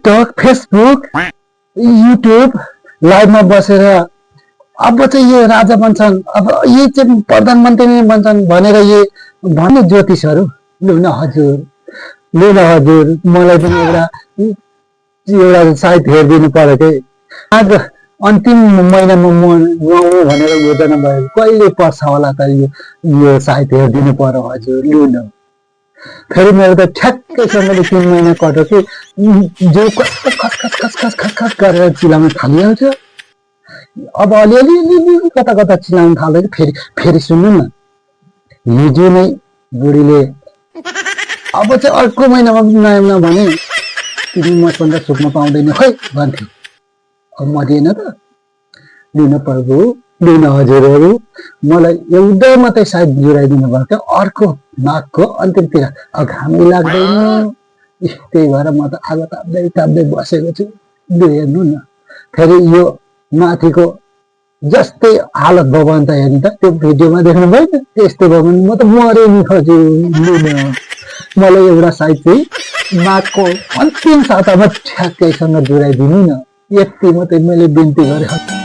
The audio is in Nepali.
टिकटक फेसबुक युट्युब लाइभमा बसेर अब चाहिँ यो राजा बन्छन्, अब यी चाहिँ प्रधानमन्त्री नै बन्छन् भनेर यो भन्ने ज्योतिषहरू लु न हजुर, मलाई पनि एउटा साइट हेरिदिनु पर्यो कि आज अन्तिम महिनामा म नहुँ भनेर योजना भयो, कहिले पर्छ होला त यो साइट हेरिदिनु पर्यो हजुर लु न। फेरि मेरो त ठ्याक्कैसँगले 3 महिना कट्यो कि जो कस्तो खस गरेर चिलाउन थालिहाल्छ। अब अलिअलि कता चिलाउन थाल्दै फेरि सुन्नु न, हिजो नै बुढीले अब चाहिँ अर्को महिनामा नआउन भने तिमी मसँग सुत्न पाउँदैन खै भन्थ्यो। अब मरिएन त, लिन प्रभु लिन हजुरहरू, मलाई एउटा मात्रै साइड जुराइदिनु भयो क्या, अर्को नाकको अन्तिमतिर अब घामै लाग्दैन। त्यही भएर म त आगो ताप्दै बसेको छु। लु हेर्नु न, फेरि यो माथिको जस्तै हालत भयो भने त हेर्नु त, त्यो भिडियोमा देख्नु भयो नि, त्यस्तै भयो भने म त मरेँ नि हजुर। लु न, मलाई एउटा साइड चाहिँ नाकको अन्तिम सातामा ठ्याक्कैसँग जुराइदिनु न, यति मात्रै मैले बिन्ती गरेँ।